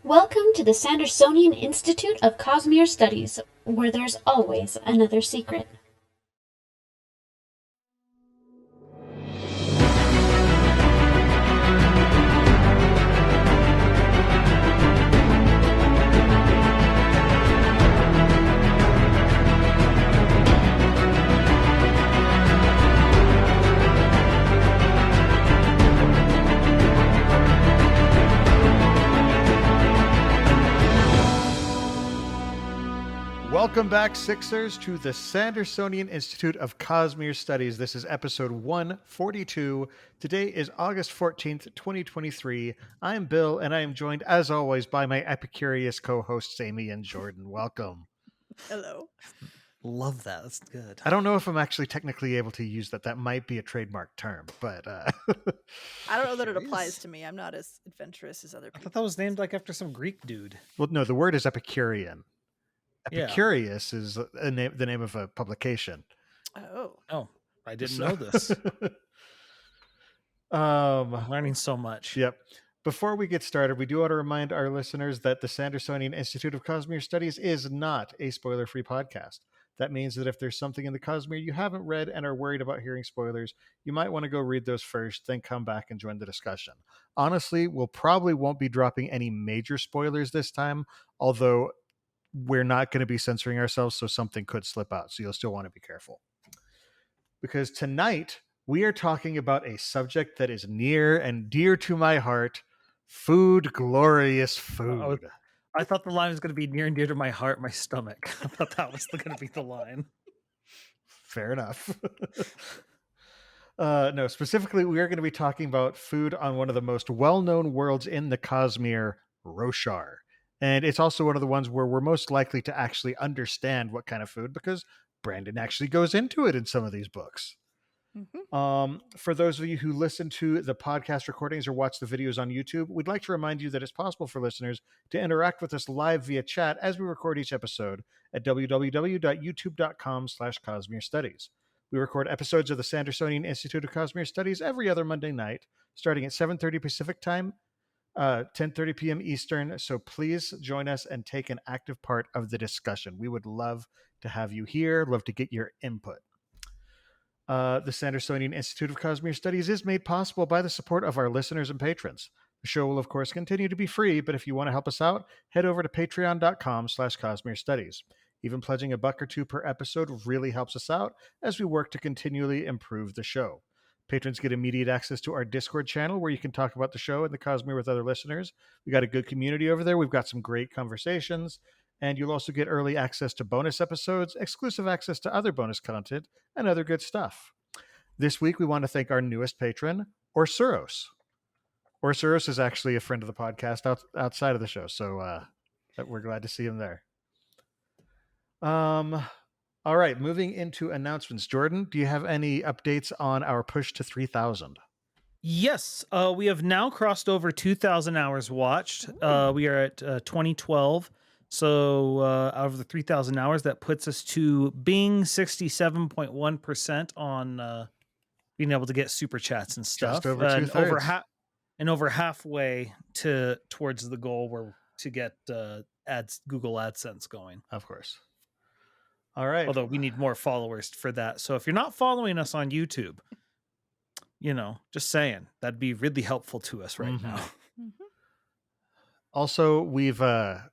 Welcome to the Sandersonian Institute of Cosmere Studies, where there's always another secret. Welcome back, Sixers, to the Sandersonian Institute of Cosmere Studies. This is episode 142. Today is August 14th, 2023. I'm Bill, and I am joined, as always, by my Epicurious co-hosts, Amy and Jordan. Welcome. Hello. Love that. That's good. I don't know if I'm actually technically able to use that. That might be a trademark term, but... I don't know that it applies to me. I'm not as adventurous as other I people. thought that was named like after some Greek dude. Well, no, the word is Epicurean. Yeah. Epicurious is the name of a publication. Oh, I didn't know this. I'm learning so much. Yep. Before we get started, we do want to remind our listeners that the Sandersonian Institute of Cosmere Studies is not a spoiler-free podcast. That means that if there's something in the Cosmere you haven't read and are worried about hearing spoilers, you might want to go read those first, then come back and join the discussion. Honestly, we'll probably won't be dropping any major spoilers this time, although we're not going to be censoring ourselves, so something could slip out. So you'll still want to be careful. Because tonight, we are talking about a subject that is near and dear to my heart, food, glorious food. I thought the line was going to be near and dear to my heart, my stomach. I thought that was going to be the line. Fair enough. No, specifically, we are going to be talking about food on one of the most well-known worlds in the Cosmere, Roshar. And it's also one of the ones where we're most likely to actually understand what kind of food, because Brandon actually goes into it in some of these books. Mm-hmm. For those of you who listen to the podcast recordings or watch the videos on YouTube, we'd like to remind you that it's possible for listeners to interact with us live via chat as we record each episode at www.youtube.com/Cosmere Studies. We record episodes of the Sandersonian Institute of Cosmere Studies every other Monday night, starting at 7:30 Pacific Time, 10:30 p.m. Eastern. So please join us and take an active part of the discussion. We would love to have you here, love to get your input. The Sandersonian Institute of Cosmere Studies is made possible by the support of our listeners and patrons. The show will, of course, continue to be free, but if you want to help us out, head over to patreon.com/Cosmere Studies. Even pledging $1 or $2 per episode really helps us out as we work to continually improve the show. Patrons get immediate access to our Discord channel where you can talk about the show and the Cosmere with other listeners. We got a good community over there. We've got some great conversations. And you'll also get early access to bonus episodes, exclusive access to other bonus content, and other good stuff. This week, we want to thank our newest patron, Orsuros. Orsuros is actually a friend of the podcast outside of the show, so we're glad to see him there. All right, moving into announcements. Jordan, do you have any updates on our push to 3,000? Yes, we have now crossed over 2,000 hours watched. We are at 2012. So out of the 3,000 hours, that puts us to being 67.1% on being able to get super chats and stuff. Just over two-thirds. And over halfway towards the goal where to get Google AdSense going. Of course. All right. Although we need more followers for that. So if you're not following us on YouTube, just saying, that'd be really helpful to us right now. Mm-hmm. Also, we've got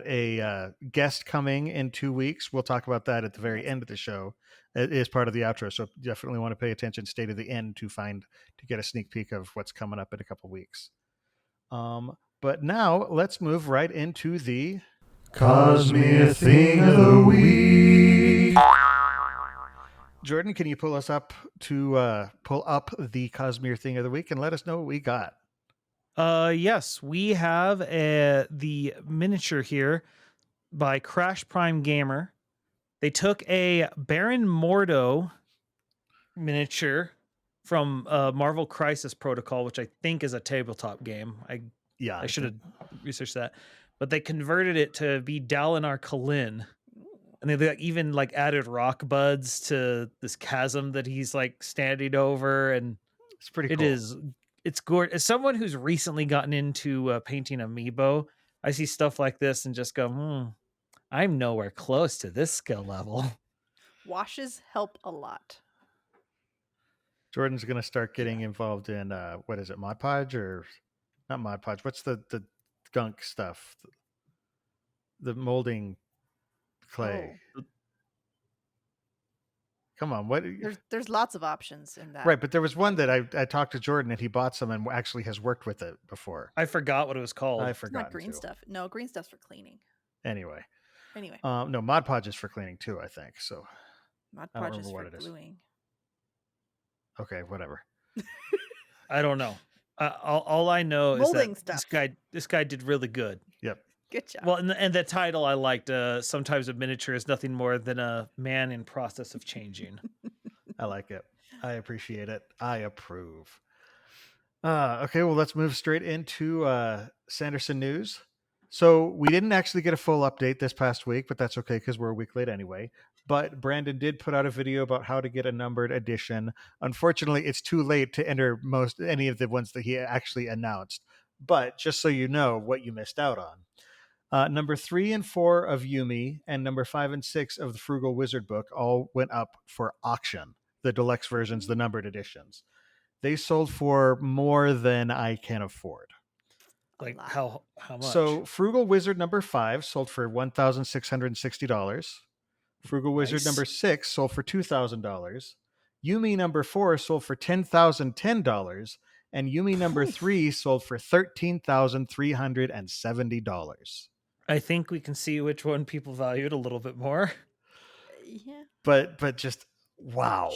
a guest coming in 2 weeks. We'll talk about that at the very end of the show. It is part of the outro, so definitely want to pay attention. Stay to the end to get a sneak peek of what's coming up in a couple weeks. But now let's move right into the Cosmere Thing of the Week. Jordan, can you pull us up to pull up the Cosmere Thing of the Week and let us know what we got? Yes, we have the miniature here by Crash Prime Gamer. They took a Baron Mordo miniature from Marvel Crisis Protocol, which I think is a tabletop game. I should have researched that. But they converted it to be Dalinar Kholin. And they even added rock buds to this chasm that he's standing over, and it's pretty cool. It's gorgeous. As someone who's recently gotten into painting amiibo, I see stuff like this and just go, I'm nowhere close to this skill level. Washes help a lot. Jordan's going to start getting involved in, what is it, Mod Podge or not Mod Podge? What's the gunk stuff? The molding clay. Oh. Come on, what? There's lots of options in that. Right, but there was one that I talked to Jordan and he bought some and actually has worked with it before. I forgot what it was called. I It's forgot. not green stuff. No, green stuff's for cleaning. Anyway. No, Mod Podge is for cleaning too, I think. So Mod I don't Podge is remember for what it is. gluing. Okay, whatever. I don't know. All I know Molding is that stuff. this guy did really good. Yep. Good job. Well, and the title I liked. Sometimes a miniature is nothing more than a man in process of changing. I like it. I appreciate it. I approve. Okay, well, let's move straight into Sanderson news. So we didn't actually get a full update this past week, but that's okay because we're a week late anyway. But Brandon did put out a video about how to get a numbered edition. Unfortunately, it's too late to enter any of the ones that he actually announced. But just so you know what you missed out on. Number 3 and 4 of Yumi and number 5 and 6 of the Frugal Wizard book all went up for auction. The deluxe versions, the numbered editions. They sold for more than I can afford. Like how much? So Frugal Wizard number 5 sold for $1,660. Frugal Wizard number 6 sold for $2,000. Yumi number 4 sold for $10,010. And Yumi number 3 sold for $13,370. I think we can see which one people valued a little bit more. Yeah. But just wow.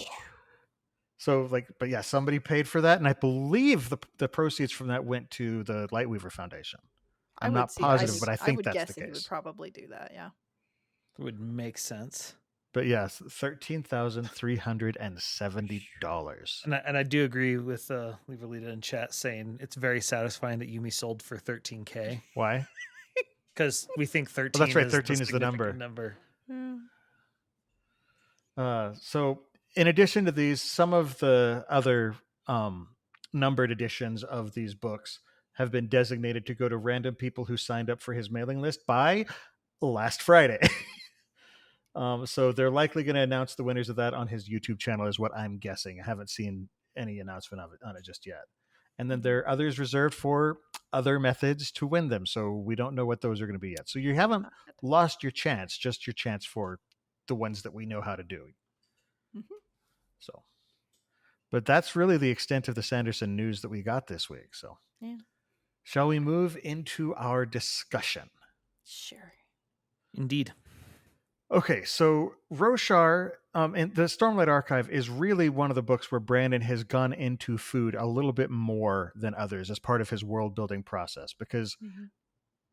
So but yeah, somebody paid for that, and I believe the proceeds from that went to the Lightweaver Foundation. I'm not positive, but I think that's the case. He would probably do that. Yeah. It would make sense. But yes, $13,370. And I do agree with Leverlita in chat saying it's very satisfying that Yumi sold for $13,000. Why? Because we think 13. Well, that's right. 13 is the number. So in addition to these, some of the other numbered editions of these books have been designated to go to random people who signed up for his mailing list by last Friday. So they're likely going to announce the winners of that on his YouTube channel is what I'm guessing. I haven't seen any announcement of it on it just yet. And then there are others reserved for other methods to win them. So we don't know what those are going to be yet. So you haven't lost your chance, just your chance for the ones that we know how to do. Mm-hmm. So, but that's really the extent of the Sanderson news that we got this week. So yeah. Shall we move into our discussion? Sure. Indeed. Okay, so Roshar and the Stormlight Archive is really one of the books where Brandon has gone into food a little bit more than others as part of his world building process because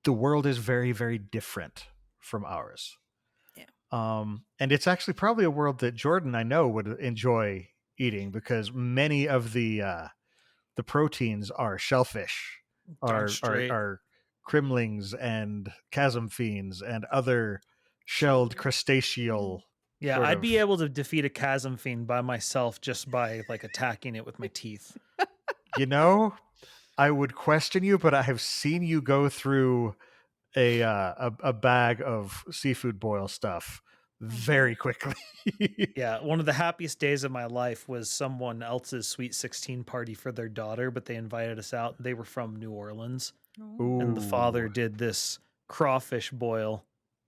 the world is very, very different from ours. Yeah. And it's actually probably a world that Jordan, I know, would enjoy eating because many of the proteins are shellfish, are crimlings and chasm fiends and other shelled crustaceal. Yeah, I'd be able to defeat a chasm fiend by myself just by attacking it with my teeth. You know, I would question you, but I have seen you go through a bag of seafood boil stuff very quickly. Yeah, one of the happiest days of my life was someone else's Sweet 16 party for their daughter, but they invited us out. They were from New Orleans. Ooh. And the father did this crawfish boil.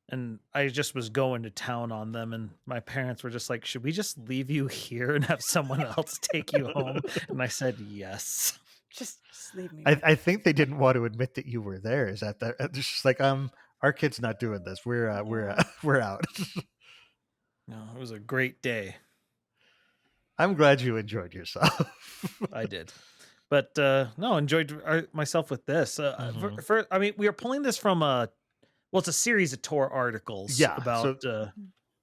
And I just was going to town on them. And my parents were just like, should we just leave you here and have someone else take you home? And I said, yes. Just leave me. I think they didn't want to admit that you were there. Is that it's just like, our kid's not doing this. We're out. No, it was a great day. I'm glad you enjoyed yourself. I did. But no, enjoyed myself with this. I mean, we are pulling this from it's a series of Tor articles about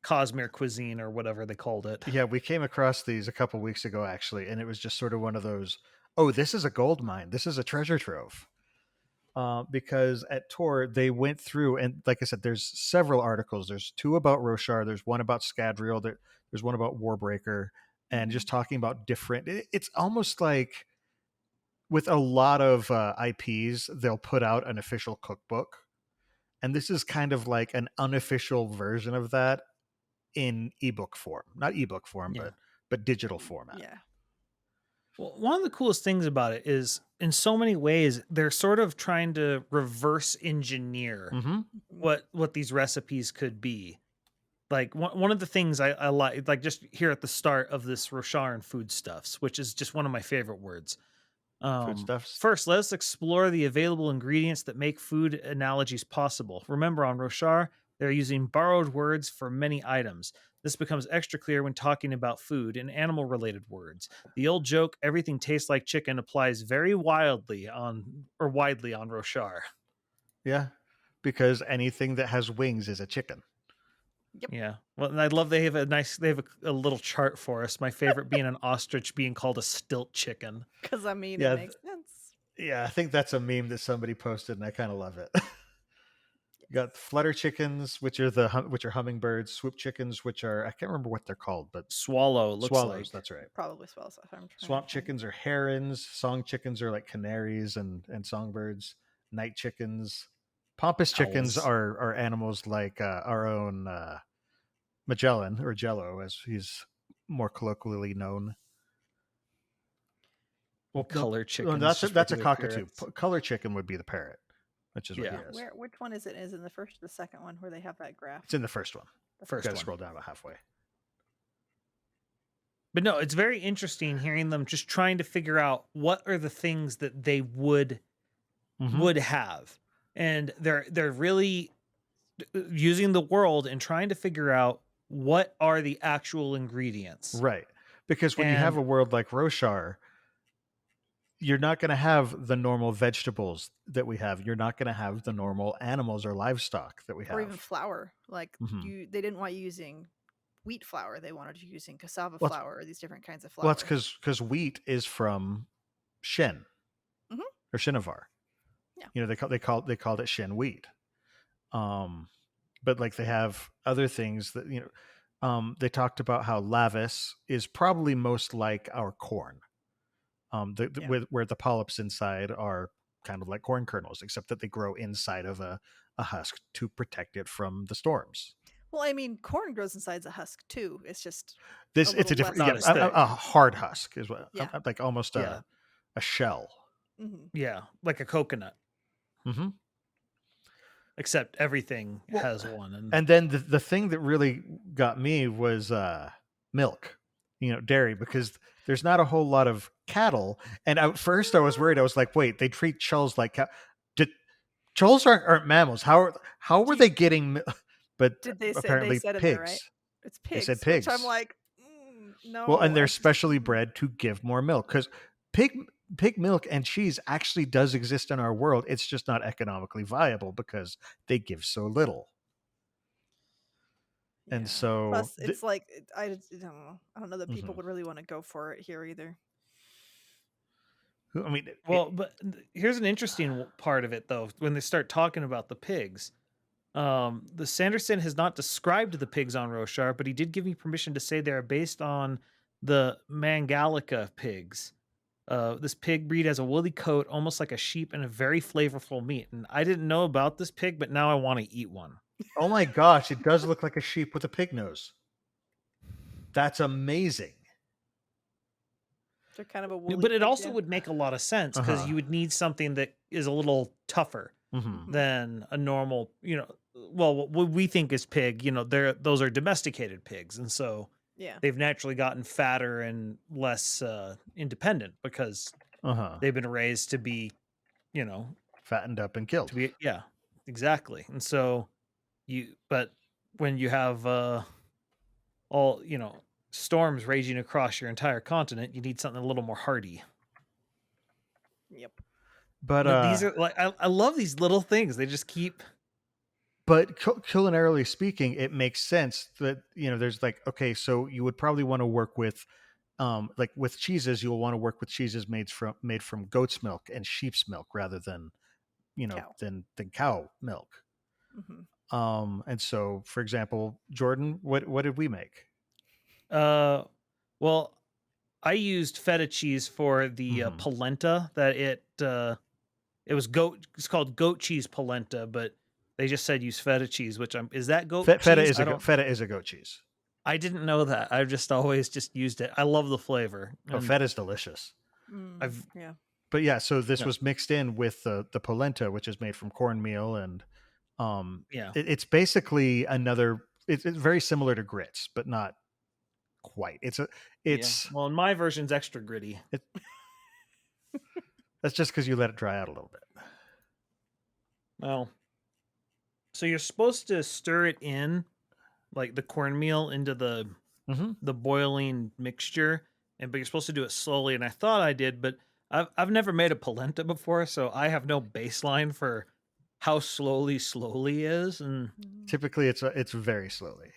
Cosmere cuisine or whatever they called it. Yeah, we came across these a couple weeks ago, actually, and it was just sort of one of those, this is a gold mine. This is a treasure trove. Because at Tor, they went through, and like I said, there's several articles. There's 2 about Roshar. There's one about Scadrial. There's one about Warbreaker, and just talking about different... It's almost like with a lot of IPs, they'll put out an official cookbook And this is kind of like an unofficial version of that in ebook form. Not ebook form, Yeah. but digital format. Yeah. Well, one of the coolest things about it is, in so many ways, they're sort of trying to reverse engineer Mm-hmm. what these recipes could be. Like one of the things I like just here at the start of this Roshar and foodstuffs, which is just one of my favorite words. Foodstuffs. First, let us explore the available ingredients that make food analogies possible. Remember, on Roshar, they're using borrowed words for many items. This becomes extra clear when talking about food and animal-related words. The old joke, everything tastes like chicken, applies very widely on Roshar. Yeah, because anything that has wings is a chicken. Yep. Yeah. Well, and I love they have a little chart for us. My favorite being an ostrich being called a stilt chicken. Because I mean, Yeah, it makes sense. Yeah, I think that's a meme that somebody posted, and I kind of love it. You got flutter chickens, which are hummingbirds, swoop chickens, which are, I can't remember what they're called, but Swallow looks swallows. like. That's right. Probably swallows. If I'm trying Swamp to find- chickens are herons. Song chickens are like canaries and songbirds. Night chickens. Pompous chickens Owls. are animals like our own Magellan, or Jello, as he's more colloquially known. Well, color chickens. Oh, that's a regular cockatoo. parrots. Color chicken would be the parrot, which is what he Yeah. is. Which one is it? Is it in the first or the second one where they have that graph? It's in the first one. First Got to one. scroll down about halfway. But no, it's very interesting hearing them just trying to figure out what are the things that they would have, and they're really using the world and trying to figure out what are the actual ingredients. Right. Because when you have a world like Roshar, you're not going to have the normal vegetables that we have. You're not going to have the normal animals or livestock that we have. Or even flour. Like Mhm. they didn't want you using wheat flour. They wanted you using cassava Well, flour or these different kinds of flour. Well, that's because wheat is from Shen or Shinovar. Yeah. You know, they called it Shen wheat. But like they have other things that, you know, they talked about how Lavis is probably most like our corn. Where the polyps inside are kind of like corn kernels, except that they grow inside of a husk to protect it from the storms. Well, I mean, corn grows inside a husk too. It's just It's a little different, less Not as thick. a hard husk is what, Yeah. like almost a shell. Mhm. Yeah, like a coconut. Mm-hmm. Except everything has one. And then the thing that really got me was milk, you know, dairy, because there's not a whole lot of cattle. And at first I was worried. I was like, wait, they treat chulls like chulls aren't mammals. How were they getting? But Did they say apparently they said pigs. it there, right? It's pigs. They said pigs. Which I'm like, no. Well, and they're I- specially bred to give more milk, because pig milk and cheese actually does exist in our world. It's just not economically viable because they give so little. And so plus it's like I don't know. I don't know that people Mhm. would really want to go for it here either. I mean, Well, but here's an interesting part of it, though. When they start talking about the pigs, the Sanderson has not described the pigs on Roshar, but he did give me permission to say they are based on the Mangalica pigs. This pig breed has a woolly coat, almost like a sheep, and a very flavorful meat. And I didn't know about this pig, but now I want to eat one. oh my gosh, it does look like a sheep with a pig nose. That's amazing. They're kind of a woolly But it pig, also yeah. would make a lot of sense because you would need something that is a little tougher Mm-hmm. than a normal, you know, well, what we think is pig, you know, those are domesticated pigs. And so Yeah. they've naturally gotten fatter and less independent because they've been raised to be, you know, fattened up and killed. to be, yeah, exactly. And so but when you have all, you know, storms raging across your entire continent, you need something a little more hardy. Yep. But These are like, I love these little things. They just keep. But culinarily speaking, it makes sense that, you know, there's like, okay, so you would probably want to work with, like with cheeses, you'll want to work with cheeses made from goat's milk and sheep's milk rather than, you know, Cow. than cow milk. Mm-hmm. And so, for example, Jordan, what did we make? Well, I used feta cheese for the polenta that it was goat. It's called goat cheese polenta, but They just said use feta cheese, which is that goat Feta cheese? Feta is a goat cheese. I didn't know that. I've just always just used it. I love the flavor. Oh, feta is delicious. Yeah. But yeah, so this was mixed in with the polenta, which is made from cornmeal, and it's basically another. It's very similar to grits, but not quite. Well, in my version's extra gritty. That's just because you let it dry out a little bit. Well, so you're supposed to stir it in, like the cornmeal into the boiling mixture, but you're supposed to do it slowly. And I thought I did, but I've never made a polenta before, so I have no baseline for how slowly is. And typically, it's very slowly.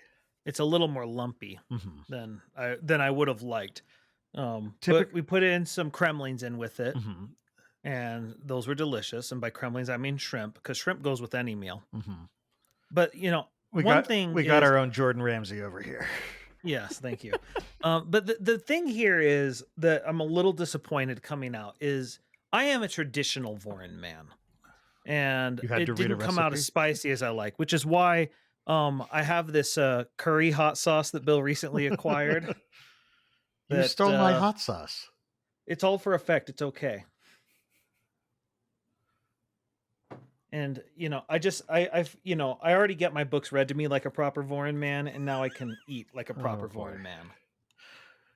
It's a little more lumpy than I would have liked. But we put in some kremlings in with it. And those were delicious. And by kremlings, I mean shrimp, because shrimp goes with any meal. But, we got our own Jordan Ramsay over here. Yes, thank you. But the thing here is that I'm a little disappointed coming out is I am a traditional Vorin man. And it didn't come out as spicy as I like, which is why I have this curry hot sauce that Bill recently acquired. You stole my hot sauce. It's all for effect. It's okay. And, I already get my books read to me like a proper Vorin man, and now I can eat like a proper Vorin man.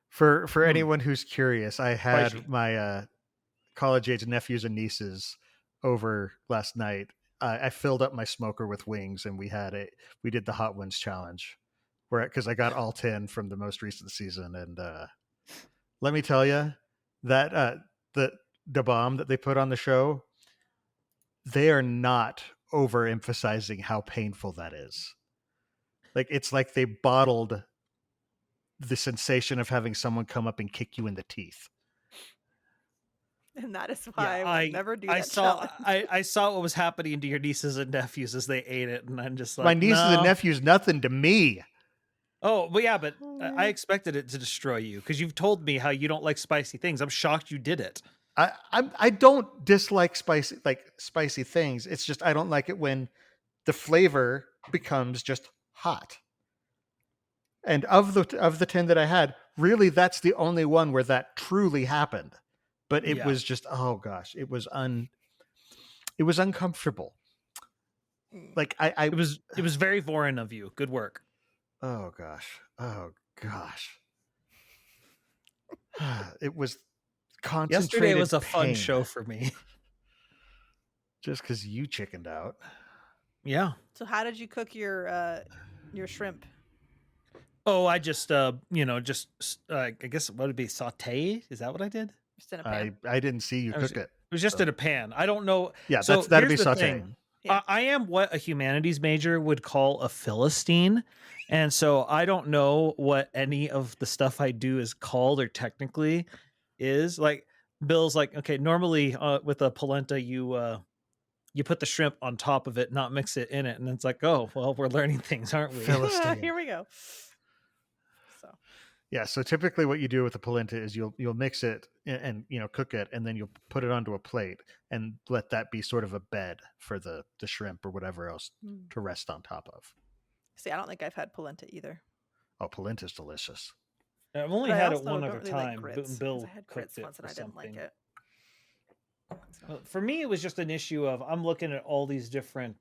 For anyone who's curious, I had my college-age nephews and nieces over last night. I filled up my smoker with wings, and we did the Hot Wings challenge, because I got all 10 from the most recent season. And let me tell you that the bomb that they put on the show, they are not overemphasizing how painful that is. Like, it's like they bottled the sensation of having someone come up and kick you in the teeth. And that is why I will never do that challenge. I saw what was happening to your nieces and nephews as they ate it, and I'm just like, my nieces and nephews, nothing to me. Oh, but yeah, but I expected it to destroy you because you've told me how you don't like spicy things. I'm shocked you did it. I don't dislike spicy things. It's just I don't like it when the flavor becomes just hot. And of the 10 that I had, really that's the only one where that truly happened. But it was just, oh gosh, it was uncomfortable. Like it was very Vorin of you. Good work. Oh gosh. It was concentrated. Yesterday was a pain. fun show for me. Just because you chickened out. Yeah. So how did you cook your shrimp? Oh, I just I guess what would it be, saute? Is that what I did? Just in a pan. I didn't see you cook it. It was just in a pan. I don't know. Yeah, that'd be saute. Yeah. I am what a humanities major would call a Philistine. And so I don't know what any of the stuff I do is called or technically is. Like Bill's like, okay, normally with a polenta, you put the shrimp on top of it, not mix it in it. And it's like, oh, well, we're learning things, aren't we? Philistine. Here we go. Yeah, so typically what you do with the polenta is you'll mix it and cook it, and then you'll put it onto a plate and let that be sort of a bed for the shrimp or whatever else to rest on top of. See, I don't think I've had polenta either. Oh, polenta's delicious. I've only had it one other time. Like Bill I had cooked grits it once and I didn't like it. Well, for me, it was just an issue of I'm looking at all these different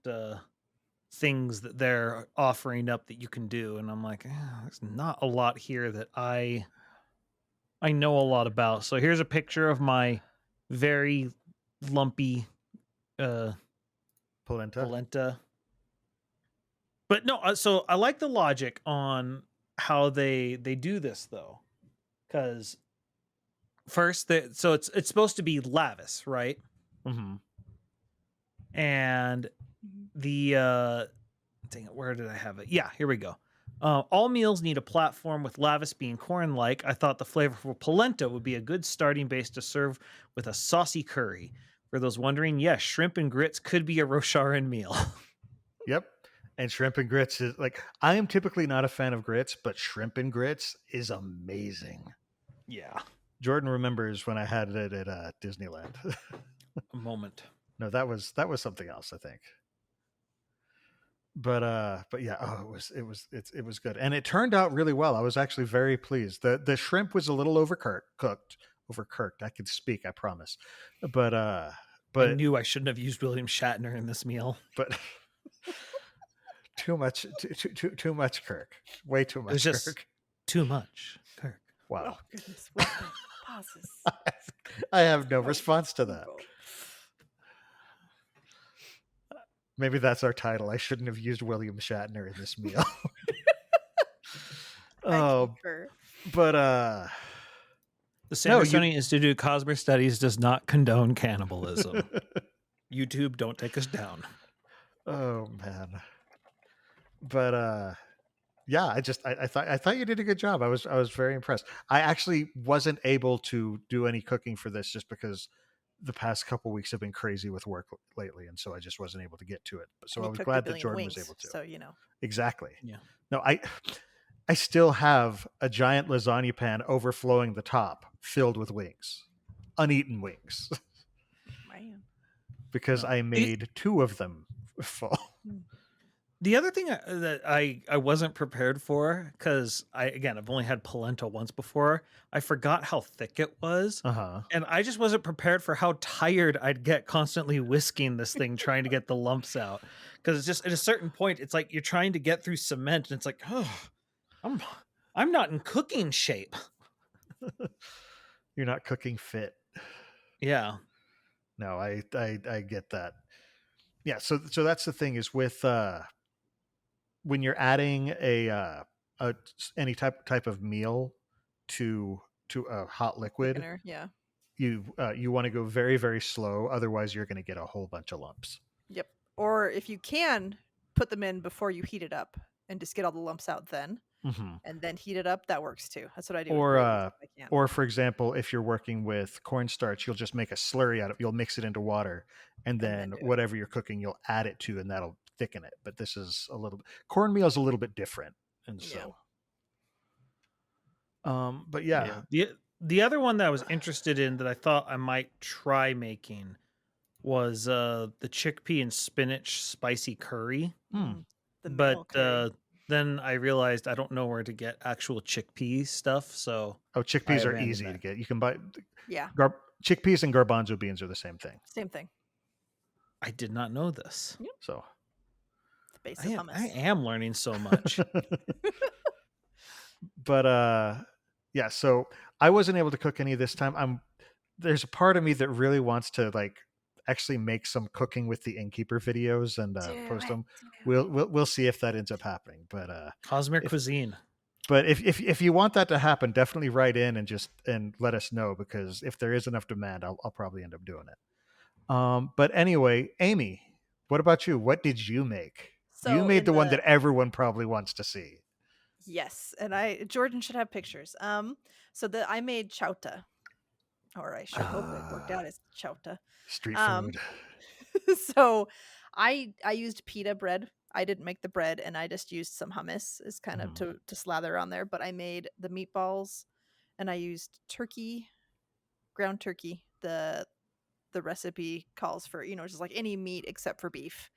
things that they're offering up that you can do, and I'm like, there's not a lot here that I know a lot about. So here's a picture of my very lumpy polenta. But no, so I like the logic on how they do this though, because first, so it's supposed to be lavish, right? Mm-hmm. And the dang it, where did I have it? Yeah, here we go. All meals need a platform, with lavish being corn-like. I thought the flavorful polenta would be a good starting base to serve with a saucy curry. For those wondering, yes, shrimp and grits could be a Rosharan meal. Yep. And shrimp and grits is like, I am typically not a fan of grits, but shrimp and grits is amazing. Yeah. Jordan remembers when I had it at Disneyland. A moment. No, that was something else, I think. but yeah, it was good, and it turned out really well. I was actually very pleased. The shrimp was a little overcooked. I could speak, I promise. But I knew I shouldn't have used William Shatner in this meal. But too much Kirk. Way too much. It was just Kirk. Too much Kirk. Wow. Oh goodness. What the pauses? I have no response to that. Maybe that's our title. I shouldn't have used William Shatner in this meal. Oh, but the Sandersonian Institute of Cosmere Studies does not condone cannibalism. YouTube, don't take us down. Oh man. But yeah, I thought you did a good job. I was very impressed. I actually wasn't able to do any cooking for this just because the past couple weeks have been crazy with work lately, and so I just wasn't able to get to it. So I was glad that Jordan was able to. So you know. Exactly. Yeah. No, I still have a giant lasagna pan overflowing the top, filled with wings, uneaten wings. Man. Because I made 2 of them full. The other thing that I wasn't prepared for, because I've only had polenta once before, I forgot how thick it was. And I just wasn't prepared for how tired I'd get constantly whisking this thing, trying to get the lumps out. Because it's just at a certain point, it's like you're trying to get through cement, and it's like, oh, I'm not in cooking shape. You're not cooking fit. Yeah. No, I get that. Yeah, so that's the thing is with when you're adding any type of meal to a hot liquid, yeah, you want to go very, very slow, otherwise you're going to get a whole bunch of lumps. Yep. Or if you can put them in before you heat it up and just get all the lumps out then. And then heat it up, that works too. That's what I do. Or for example, if you're working with cornstarch, you'll just make a slurry out of it. You'll mix it into water, and then whatever you're cooking, you'll add it to, and that'll thicken it. But this is cornmeal is a little bit different, and so. But yeah. The other one that I was interested in that I thought I might try making was the chickpea and spinach spicy curry. Then I realized I don't know where to get actual chickpea stuff. So chickpeas are easy to get. You can buy. Yeah. Chickpeas and garbanzo beans are the same thing. Same thing. I did not know this. Yep. So I am learning so much. But yeah. So I wasn't able to cook any this time. There's a part of me that really wants to actually make some cooking with the innkeeper videos and post them. We'll see if that ends up happening. But Cosmere cuisine. But if you want that to happen, definitely write in and let us know, because if there is enough demand, I'll probably end up doing it. But anyway, Amy, what about you? What did you make? So you made the one that everyone probably wants to see. Yes, and Jordan should have pictures. So I made chowta. Or I should hope it worked out as chowta. Street food. So I used pita bread. I didn't make the bread, and I just used some hummus as kind of to slather on there. But I made the meatballs, and I used turkey, ground turkey. The recipe calls for, just like any meat except for beef.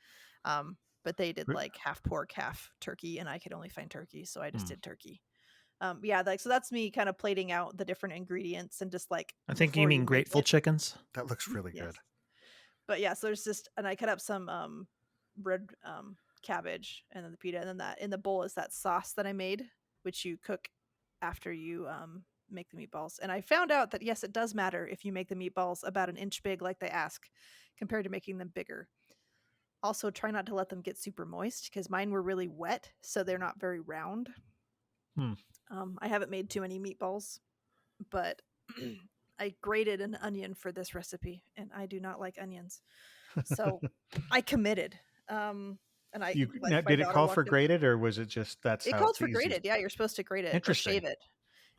But they did like half pork, half turkey, and I could only find turkey, so I just did turkey. So that's me kind of plating out the different ingredients and just like. I think you mean grateful chickens. That looks really good. But yeah, so there's and I cut up some red cabbage and then the pita, and then that in the bowl is that sauce that I made, which you cook after you make the meatballs. And I found out that yes, it does matter if you make the meatballs about an inch big, like they ask, compared to making them bigger. Also, try not to let them get super moist, because mine were really wet, so they're not very round. I haven't made too many meatballs, but I grated an onion for this recipe, and I do not like onions, so I committed. And did it call for grated, or was it just that's it how called it's for easy? Grated? Yeah, you're supposed to grate it or shave it.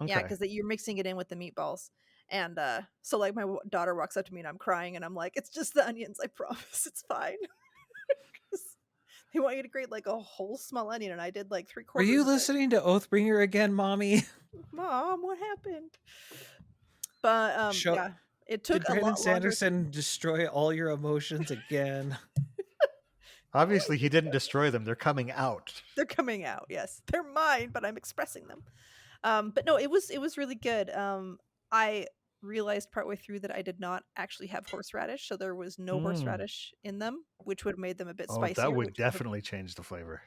Okay. Yeah, because you're mixing it in with the meatballs. And so like my daughter walks up to me and I'm crying, and I'm like, it's just the onions, I promise, it's fine. They want you to grate like a whole small onion, and I did like 3/4. Are you listening to Oathbringer again, Mommy? Mom, what happened? But yeah, it took did a lot Sanderson destroy all your emotions again? Obviously, he didn't destroy them. They're coming out. They're coming out. Yes, they're mine, but I'm expressing them. But no, it was really good. I realized partway through that I did not actually have horseradish, so there was no horseradish in them, which would have made them a bit spicier. That would which would have- definitely change the flavor.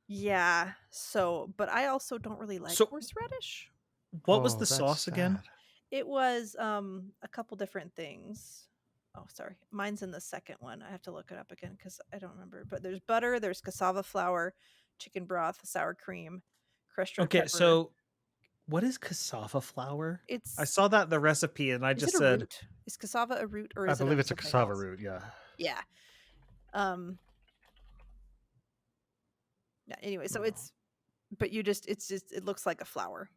Yeah. So, but I also don't really like So- horseradish. What was Oh, the that's sauce again? sad. It was a couple different things. Oh, sorry. Mine's in the second one. I have to look it up again because I don't remember. But there's butter, there's cassava flour, chicken broth, sour cream, crushed red Okay, pepper. so what is cassava flour? It's I saw that in the recipe and I is just it a said, root? Is cassava a root or I is it believe it's a something cassava else? root. Yeah. Yeah. Yeah, anyway, so Oh. but it looks like a flour.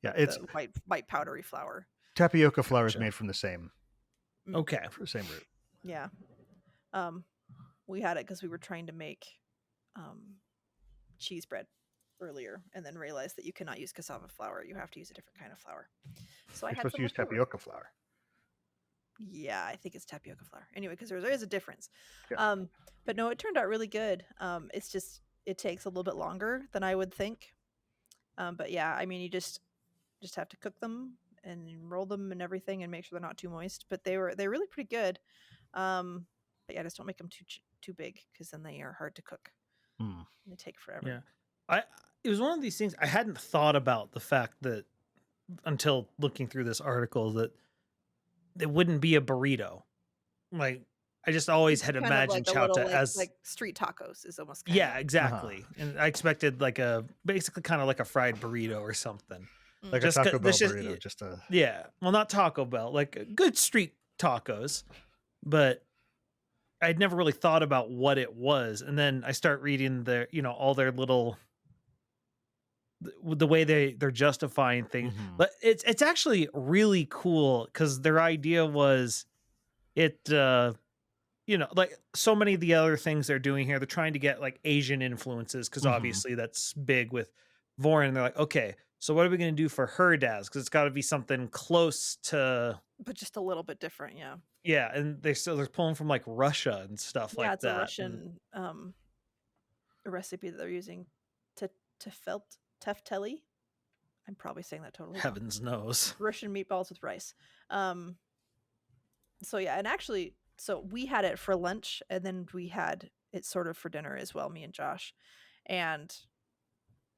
Yeah, it's The white powdery flour. tapioca flour is Gotcha. made from the same okay. same root. Yeah. We had it because we were trying to make cheese bread earlier and then realized that you cannot use cassava flour. You have to use a different kind of flour. So I You're had supposed to some use leftover. tapioca flour. Yeah, I think it's tapioca flour. Anyway, because there is a difference. Yeah. But no, it turned out really good. It's just it takes a little bit longer than I would think. But yeah, I mean, you just have to cook them and roll them and everything and make sure they're not too moist. But they're really pretty good. But yeah, just don't make them too big because then they are hard to cook. Hmm. They take forever. Yeah. It was one of these things I hadn't thought about the fact that until looking through this article that it wouldn't be a burrito. Like I just always had Kind of imagined like a little, chowta as like street tacos is almost kind yeah, of. exactly. And I expected like basically kind of like a fried burrito or something. Like Just a Taco 'cause Bell there's just- burrito. Just a Yeah, well, not Taco Bell, like good street tacos, but I'd never really thought about what it was. And then I start reading all their little, the way they're justifying things. Mhm. But it's actually really cool because their idea was like so many of the other things they're doing here, they're trying to get like Asian influences because Mhm. obviously that's big with Voron. They're like, okay, so what are we going to do for her Daz? Because it's got to be something close to, But just a little bit different, yeah. yeah. And they're pulling from like Russia and stuff Yeah, like it's that. a Russian a recipe that they're using tefteli. I'm probably saying that totally wrong. Heavens knows. Russian meatballs with rice. So yeah, and actually, so we had it for lunch, and then we had it sort of for dinner as well, me and Josh. And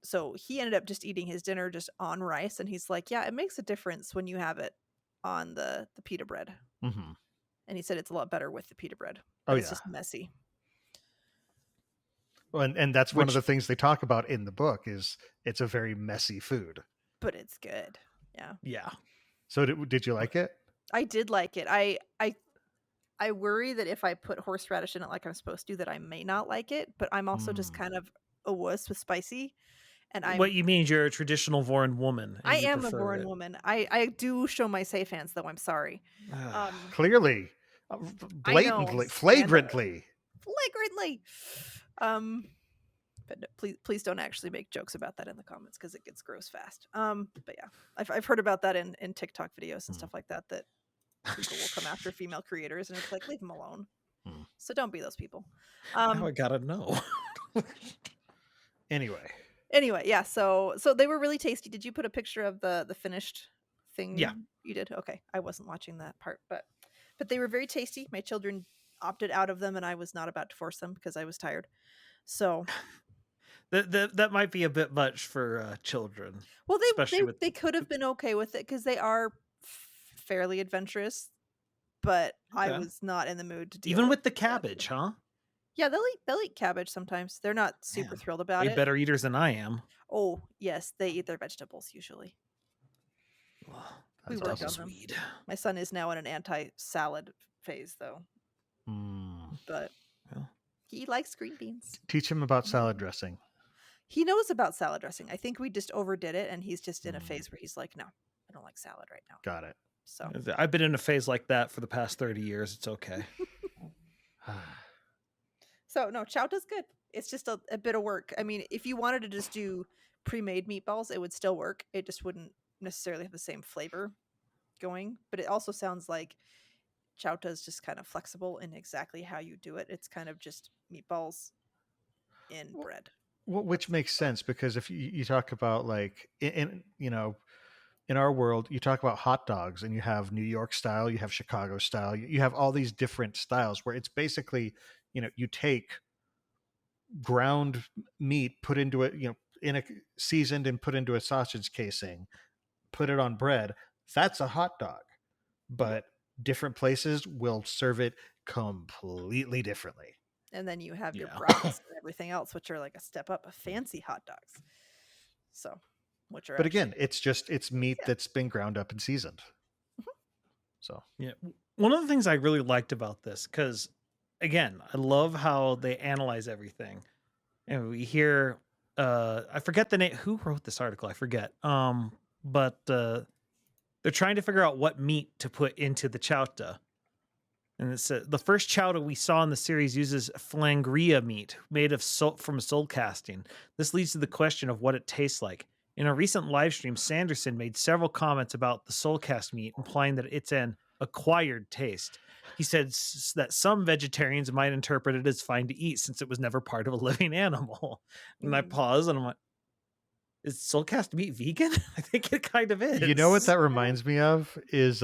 so he ended up just eating his dinner just on rice, and he's like, "Yeah, it makes a difference when you have it on the pita bread." Mhm. And he said it's a lot better with the pita bread. Oh, But it's yeah. just messy. Well, and that's one of Which- the things they talk about in the book is it's a very messy food. But it's good. Yeah. Yeah. So did you like it? I did like it. I worry that if I put horseradish in it like I'm supposed to, that I may not like it. But I'm also just Mm. kind of a wuss with spicy, and What you mean is you're a traditional Voron woman. and I you am a prefer boring it. woman. I do show my safe hands though. I'm sorry. Clearly, blatantly, flagrantly. Flagrantly. But no, please don't actually make jokes about that in the comments because it gets gross fast. But yeah, I've heard about that in TikTok videos and stuff like that. That people will come after female creators, and it's like, leave them alone. So don't be those people. Now I gotta know. Anyway, Yeah. So they were really tasty. Did you put a picture of the finished thing? Yeah. You did. Okay, I wasn't watching that part, but they were very tasty. My children opted out of them, and I was not about to force them because I was tired. So that might be a bit much for children. well, especially with- they could have been okay with it because they are fairly adventurous, but I Okay. was not in the mood to deal Even with the that. cabbage, huh? Yeah, they'll eat cabbage sometimes. They're not super Man, thrilled about Way it. better eaters than I am. Oh yes, they eat their vegetables usually. We that's worked awesome. on them. Sweet. My son is now in an anti-salad phase though, but Well. he likes green beans. Teach him about salad dressing. He knows about salad dressing. I think we just overdid it, and he's just in a phase where he's like, "No, I don't like salad right now." Got it. So I've been in a phase like that for the past 30 years. It's okay. no, chowda's good. It's just a bit of work. I mean, if you wanted to just do pre-made meatballs, it would still work. It just wouldn't necessarily have the same flavor going. But it also sounds like chowta is just kind of flexible in exactly how you do it. It's kind of just meatballs in bread. Well, which makes sense, because if you talk about like in our world, you talk about hot dogs and you have New York style, you have Chicago style, you have all these different styles where it's basically, you take ground meat, put into it, in a seasoned and put into a sausage casing, put it on bread. That's a hot dog, but different places will serve it completely differently. And then you have your Yeah. brats and everything else, which are like a step up of fancy hot dogs. So, which are But actually, again, it's meat Yeah. that's been ground up and seasoned. So Yeah. One of the things I really liked about this, because again, I love how they analyze everything. And we hear I forget the name, who wrote this article, I forget. But they're trying to figure out what meat to put into the chowta. And it's the first chowta we saw in the series uses flangria meat made of from soul casting. This leads to the question of what it tastes like. In a recent live stream, Sanderson made several comments about the soul cast meat, implying that it's an acquired taste. He said that some vegetarians might interpret it as fine to eat since it was never part of a living animal. And I pause and I'm like, is soul cast meat vegan? I think it kind of is. you know what that reminds me of is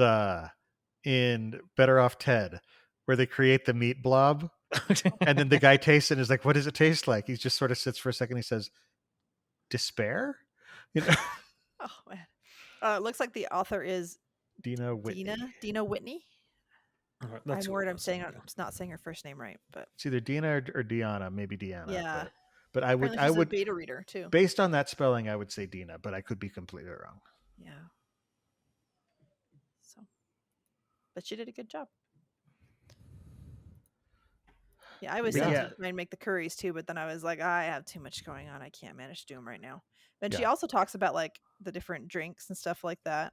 in Better Off Ted, where they create the meat blob, and then the guy tastes it and is like, "What does it taste like?" He just sort of sits for a second. He says, "Despair." Oh man, it looks like the author is Dina Whitney. Dina Whitney. That's I'm who worried I I'm was saying thinking. I'm just not saying her first name right, but It's either Dina or Diana, maybe Diana. yeah. But I would, Apparently she's a beta reader too. based on that spelling, I would say Dina, but I could be completely wrong. Yeah. So, but she did a good job. Yeah, I was Yeah. thinking to try and make the curries too, but then I was like, I have too much going on. I can't manage to do them right now. Then she Yeah. also talks about like the different drinks and stuff like that.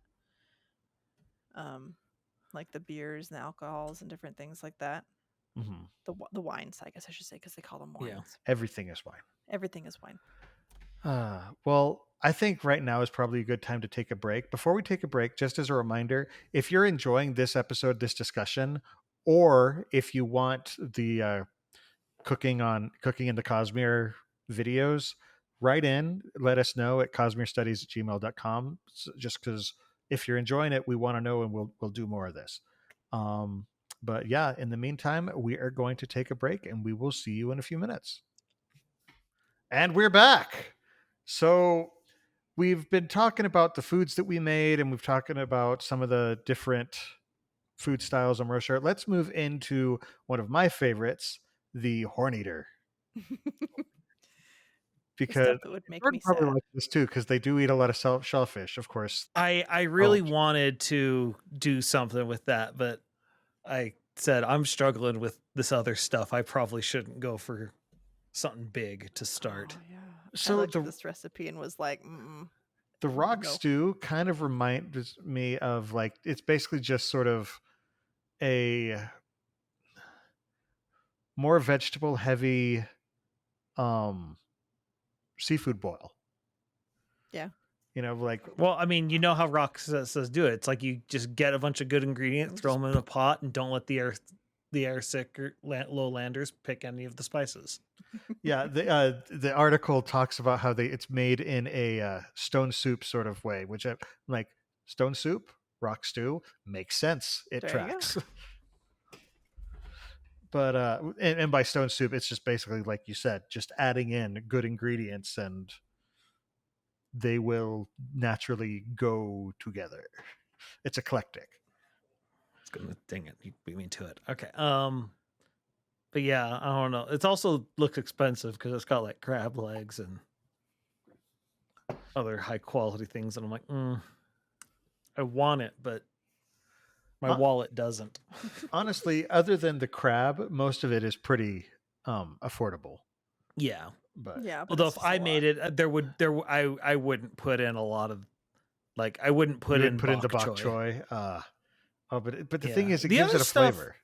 Like the beers and the alcohols and different things like that. Mm-hmm. The wines, I guess I should say, because they call them wines. Yeah. Everything is wine. Everything is wine. Well, I think right now is probably a good time to take a break. Before we take a break, just as a reminder, if you're enjoying this episode, this discussion, or if you want the cooking in the Cosmere videos, write in, let us know at cosmerestudies@gmail.com. Just because if you're enjoying it, we want to know, and we'll do more of this. But yeah, in the meantime, we are going to take a break, and we will see you in a few minutes. And we're back. So we've been talking about the foods that we made, and we've talking about some of the different food styles on Roshar. Let's move into one of my favorites, the Horn Eater. Because that would make Jordan me probably sad. like this too, because they do eat a lot of shellfish, of course. I really wanted to do something with that, but I said I'm struggling with this other stuff. I probably shouldn't go for something big to start. Oh, yeah. So I looked at this recipe and was like, the rock no. stew kind of reminds me of like, it's basically just sort of a more vegetable heavy seafood boil. Yeah. Like, well, I mean, you know how Rock says do it. It's like you just get a bunch of good ingredients, throw them in a pot, and don't let the air sick or lowlanders pick any of the spices. Yeah, the article talks about how it's made in a stone soup sort of way, which I'm like, stone soup, rock stew, makes sense. It There tracks. But and by stone soup, it's just basically, like you said, just adding in good ingredients, and they will naturally go together. It's eclectic. It's gonna dang it, you beat me to it. Okay. But yeah, I don't know. It's also looks expensive because it's got like crab legs and other high quality things, and I'm like, I want it, but my wallet doesn't. Honestly, other than the crab, most of it is pretty affordable. Yeah. But yeah. Although if I made it, I wouldn't put in a lot of, like, I wouldn't put in the bok choy. But the thing is, it The gives other it a stuff- flavor.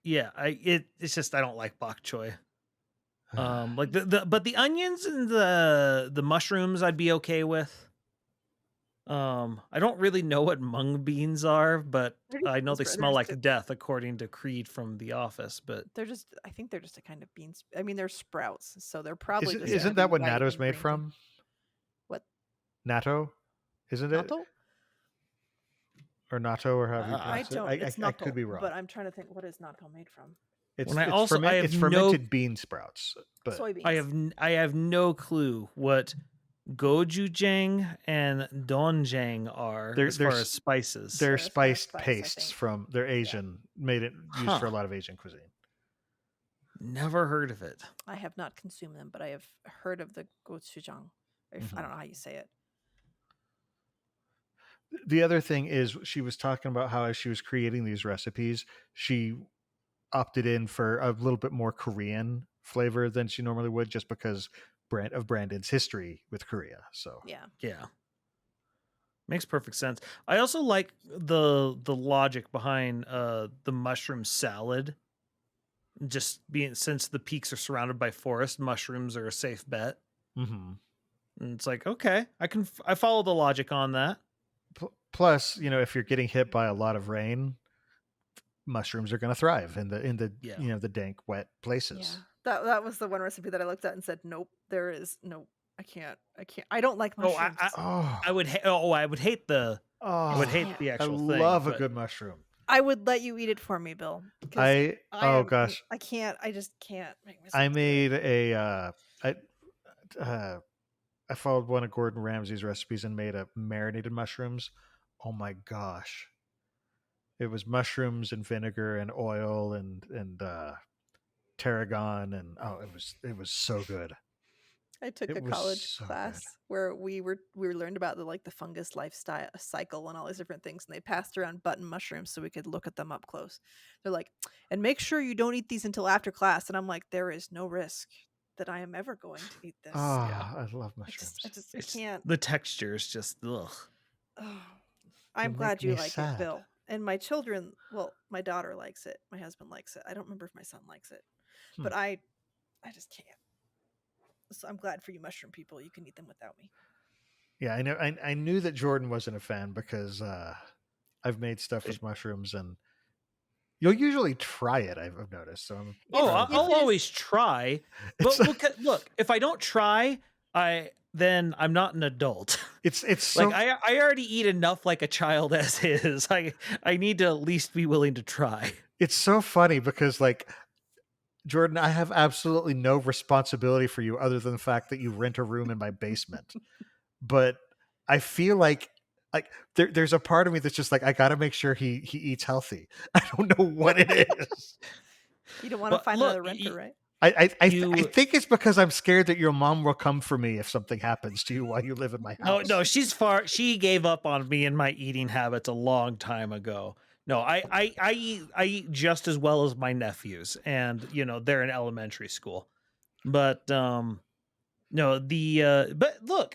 Yeah, it's just I don't like bok choy. Like but the onions and the mushrooms I'd be okay with. I don't really know what mung beans are, but They're just I know beans, they they're smell just like death, according to Creed from The Office. But I think they're just a kind of beans. I mean, they're sprouts, so they're probably just Isn't gonna that be what white natto's and made green thing. from? What? Natto? Isn't it? Natto? Or natto, or however you I pronounce it? don't. It's I natto, could be wrong. but I'm trying to think. What is natto made from? It's When I also- I have it's no- fermented bean sprouts. But Soybeans. I have no clue what gochujang and doenjang are as far as spices. they're They're as far as spiced spice, I pastes think. from they're Asian, made it used for a Huh. lot of Asian cuisine. Never heard of it. I have not consumed them, but I have heard of the gochujang. I don't know how you say it. The other thing is she was talking about how as she was creating these recipes, she opted in for a little bit more Korean flavor than she normally would, just because of Brandon's history with Korea. So Yeah. Makes perfect sense. I also like the logic behind the mushroom salad. Just being, since the peaks are surrounded by forest, mushrooms are a safe bet. Mhm. And it's like, okay, I follow the logic on that. Plus, if you're getting hit by a lot of rain, mushrooms are going to thrive in the Yeah. the dank, wet places. Yeah. That was the one recipe that I looked at and said, nope, there is no. I can't. I don't like mushrooms. I would I would hate the I would hate the I actual thing. love a but good mushroom. I would let you eat it for me, Bill. Because Gosh, I can't. I just can't make myself. I do it. made I followed one of Gordon Ramsay's recipes and made a marinated mushrooms. Oh my gosh. It was mushrooms and vinegar and oil and tarragon, and it was so good. I took It a was college so class good. where we learned about the fungus lifestyle cycle and all these different things, and they passed around button mushrooms so we could look at them up close. They're like, and make sure you don't eat these until after class. And I'm like, there is no risk that I am ever going to eat this. I love mushrooms. I can't. The texture is just ugh. Oh, I'm make glad you me like sad. it, Bill. And my children, well, my daughter likes it. My husband likes it. I don't remember if my son likes it, but I just can't. So I'm glad for you mushroom people. You can eat them without me. Yeah, I know. I knew that Jordan wasn't a fan because I've made stuff with mushrooms, and you'll usually try it. I've noticed. So I'll always try. But look, if I don't try, then I'm not an adult. It's like so, I already eat enough like a child as is. I need to at least be willing to try. it's so funny because Jordan, I have absolutely no responsibility for you other than the fact that you rent a room in my basement. But I feel like there's a part of me that's just like, I got to make sure he eats healthy. I don't know what it is. You don't want to find another renter, right? I think it's because I'm scared that your mom will come for me if something happens to you while you live in my house. No, she gave up on me and my eating habits a long time ago. No, I eat just as well as my nephews, and they're in elementary school. But no, but look,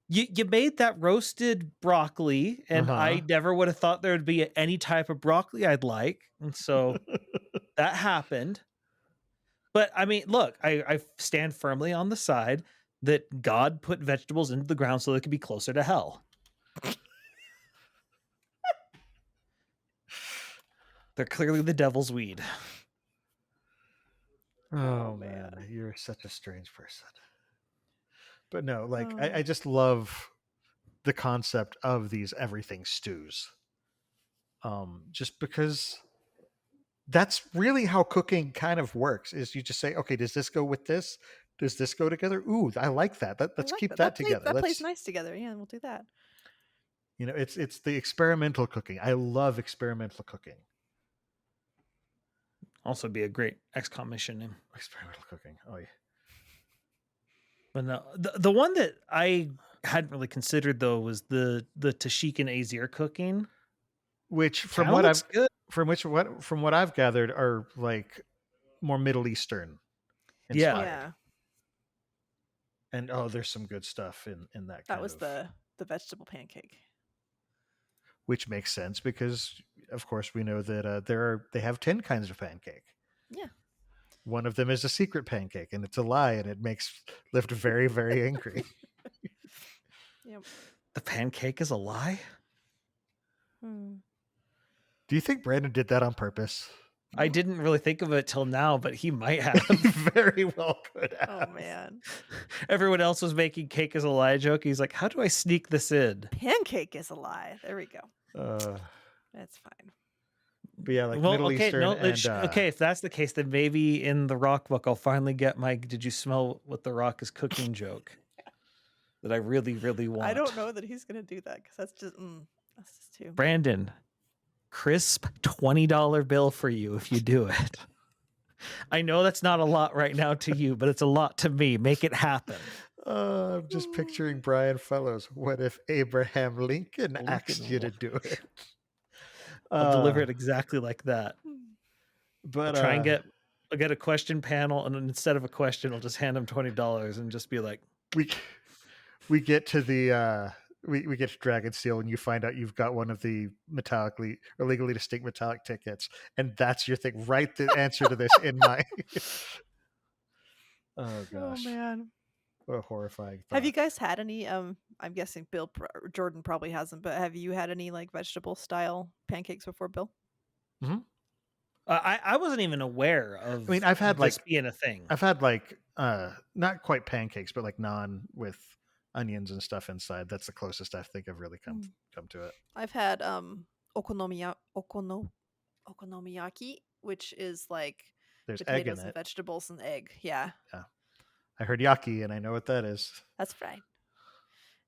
you made that roasted broccoli, and I never would have thought there would be any type of broccoli I'd like, and so that happened. But I mean, look, I stand firmly on the side that God put vegetables into the ground so they could be closer to hell. They're clearly the devil's weed. Oh man, you're such a strange person. But no, I just love the concept of these everything stews. Just because that's really how cooking kind of works, is you just say, okay, does this go with this? Does this go together? Ooh, I like that. Let's keep that together. That plays nice together. Yeah, we'll do that. It's the experimental cooking. I love experimental cooking. Also be a great XCOM mission name. Experimental cooking. Oh yeah. But no, the one that I hadn't really considered though was the Tashikan Azir cooking, which from what I've gathered are like more Middle Eastern inspired. Yeah. And there's some good stuff in that. That was the vegetable pancake. Which makes sense because, of course, we know that they have 10 kinds of pancake. Yeah. One of them is a secret pancake, and it's a lie, and it makes Lift very, very angry. Yep. The pancake is a lie? Hmm. Do you think Brandon did that on purpose? I didn't really think of it till now, but he might have. He very well could have. Oh man, Everyone else was making cake is a lie joke. He's like, how do I sneak this in? pancake is a lie. There we go. Uh, That's fine. but yeah, like Well, Middle okay, Eastern no, and okay. If that's the case, then maybe in the Rock book, I'll finally get my "Did you smell what the Rock is cooking?" joke that I really, really want. I don't know that he's gonna do that because that's just too. Brandon, crisp $20 bill for you if you do it. I know that's not a lot right now to you, but it's a lot to me. Make it happen. I'm just picturing Brian Fellows. What if Abraham Lincoln asked you to do it? I'll deliver it exactly like that. But I'll try and I'll get a question panel, and then instead of a question, I'll just hand them $20 and just be like, we get to the we get to Dragonsteel, and you find out you've got one of the legally distinct metallic tickets, and that's your thing. Write the answer to this in my. Oh gosh! Oh man. What a horrifying thought. Have you guys had any? I'm guessing Jordan probably hasn't, but have you had any like vegetable style pancakes before, Bill? I wasn't even aware of. I mean, I've had this like being a thing. I've had like not quite pancakes, but like naan with onions and stuff inside. That's the closest I think I've really come to it. I've had okonomiyaki, which is like There's egg potatoes in and it. vegetables and egg. Yeah, I heard yaki, and I know what that is. that's fried.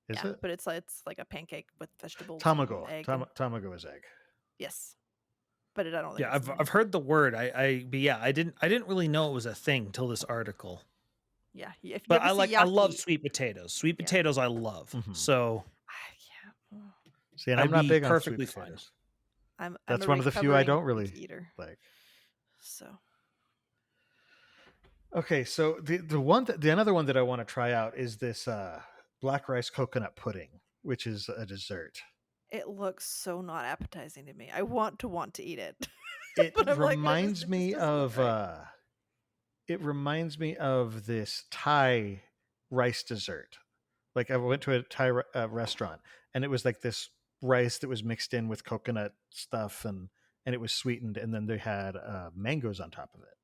Is it? But it's like a pancake with vegetables. Tamago. And egg Tamago is egg. yes, but I don't think. Yeah, it's I've heard the word. But yeah, I didn't really know it was a thing till this article. Yeah, if you But ever see I love yaki- sweet potatoes. Sweet potatoes I love. So Yeah. See, and I'm I'd not be big on perfectly sweet fine. potatoes. I'm That's a one of the few I don't recovering really picky eater. like. So Okay, so the another one that I want to try out is this black rice coconut pudding, which is a dessert. it looks so not appetizing to me. I want to eat it. It But I'm like, reminds it me just doesn't look of right. it reminds me of this Thai rice dessert. Like I went to a Thai restaurant, and it was like this rice that was mixed in with coconut stuff, and it was sweetened, and then they had mangoes on top of it.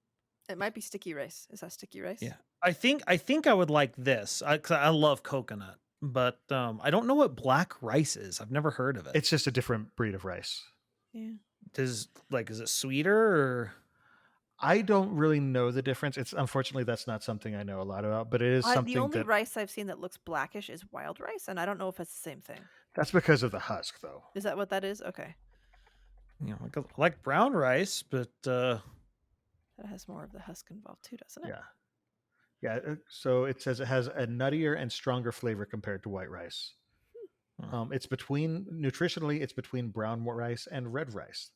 It might be sticky rice. Is that sticky rice? yeah, I think I would like this. 'Cause I love coconut, but I don't know what black rice is. I've never heard of it. It's just a different breed of rice. Yeah. Is it sweeter or? I don't really know the difference. It's unfortunately that's not something I know a lot about, but it is something The only that rice I've seen that looks blackish is wild rice, and I don't know if it's the same thing. that's because of the husk, though. Is that what that is? Okay. I like brown rice, but That has more of the husk involved too, doesn't it? Yeah. So it says it has a nuttier and stronger flavor compared to white rice. It's nutritionally, it's between brown rice and red rice.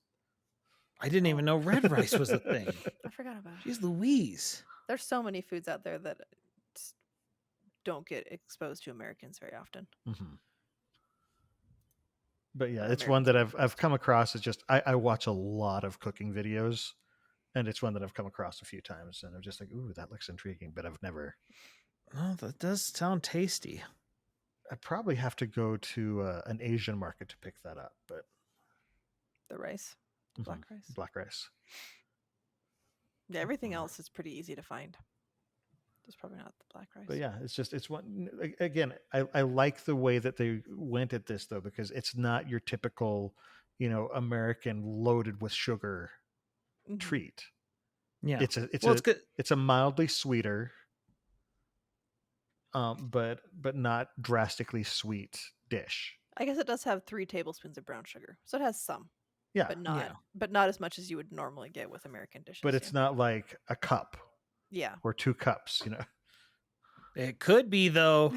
I didn't even know red rice was a thing. I forgot about it. Jeez Louise. There's so many foods out there that just don't get exposed to Americans very often. Mm-hmm. But yeah, Or it's one that I've come across. It's just I watch a lot of cooking videos, and it's one that I've come across a few times, and I'm just like, ooh, that looks intriguing, but I've never. Oh, that does sound tasty. I probably have to go to an Asian market to pick that up, but The rice, the black rice. Black rice. Yeah, everything else is pretty easy to find. Just probably not the black rice. But yeah, it's one again. I like the way that they went at this though, because it's not your typical, American loaded with sugar Mhm. treat. Yeah, It's good. It's a mildly sweeter, but not drastically sweet dish. I guess it does have 3 tablespoons of brown sugar, so it has some. Yeah, but not as much as you would normally get with American dishes. but it's not like a cup Yeah. or 2 cups. It could be though.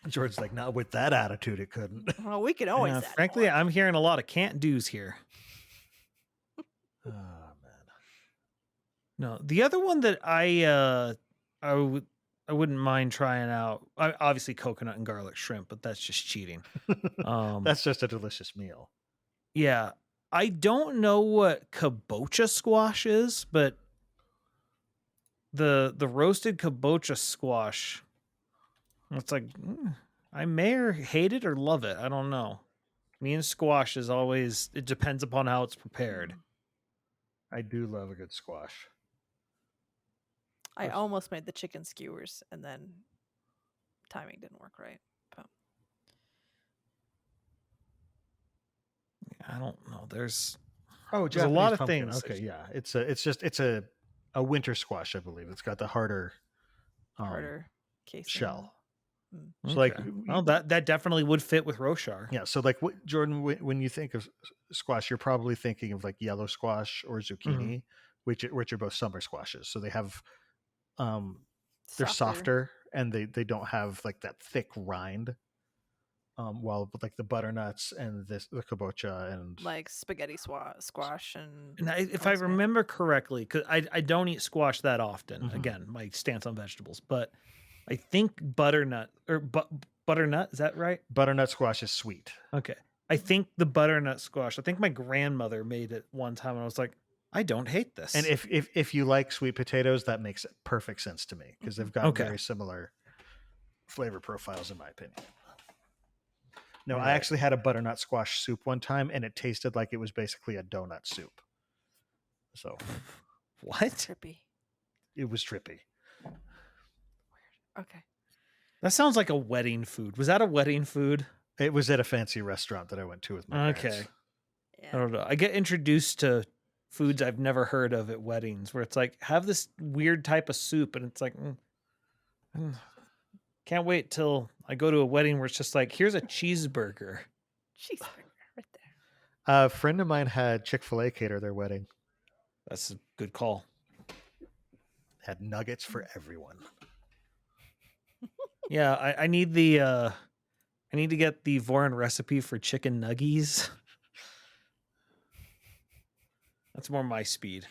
George's like, not with that attitude, it couldn't. Well, we could always. add Frankly, more. I'm hearing a lot of can't do's here. Oh man. No, the other one that I wouldn't mind trying out. Obviously, coconut and garlic shrimp, but that's just cheating. That's just a delicious meal. Yeah, I don't know what kabocha squash is, but the roasted kabocha squash. It's like I may or hate it or love it. I don't know. Me and squash is always, it depends upon how it's prepared. I do love a good squash. I almost made the chicken skewers, and then timing didn't work right. But I don't know. There's a a lot of pumpkin. things. Okay, yeah, it's a winter squash, I believe. It's got the harder casing. shell. So like, that definitely would fit with Roshar. Yeah, so like Jordan, when you think of squash, you're probably thinking of like yellow squash or zucchini, which are both summer squashes. So they have they're softer and they don't have like that thick rind. While like the butternuts and the kabocha and like spaghetti squash and if I remember correctly, because I don't eat squash that often. Mhm. Again, my stance on vegetables, but I think butternut butternut, is that right? Butternut squash is sweet. Okay. I think the butternut squash, I think my grandmother made it one time and I was like, I don't hate this. And if you like sweet potatoes, that makes perfect sense to me because they've got very similar flavor profiles, in my opinion. No, I actually had a butternut squash soup one time, and it tasted like it was basically a donut soup. So, what? Trippy. It was trippy. Weird. Okay. That sounds like a wedding food. Was that a wedding food? It was at a fancy restaurant that I went to with my parents. Yeah. I don't know. I get introduced to foods I've never heard of at weddings where it's like, have this weird type of soup. And it's like, can't wait till I go to a wedding where it's just like, here's a cheeseburger. Cheeseburger right there. A friend of mine had Chick-fil-A cater their wedding. That's a good call. Had nuggets for everyone. Yeah, I need the I need to get the Voron recipe for chicken nuggies. That's more my speed.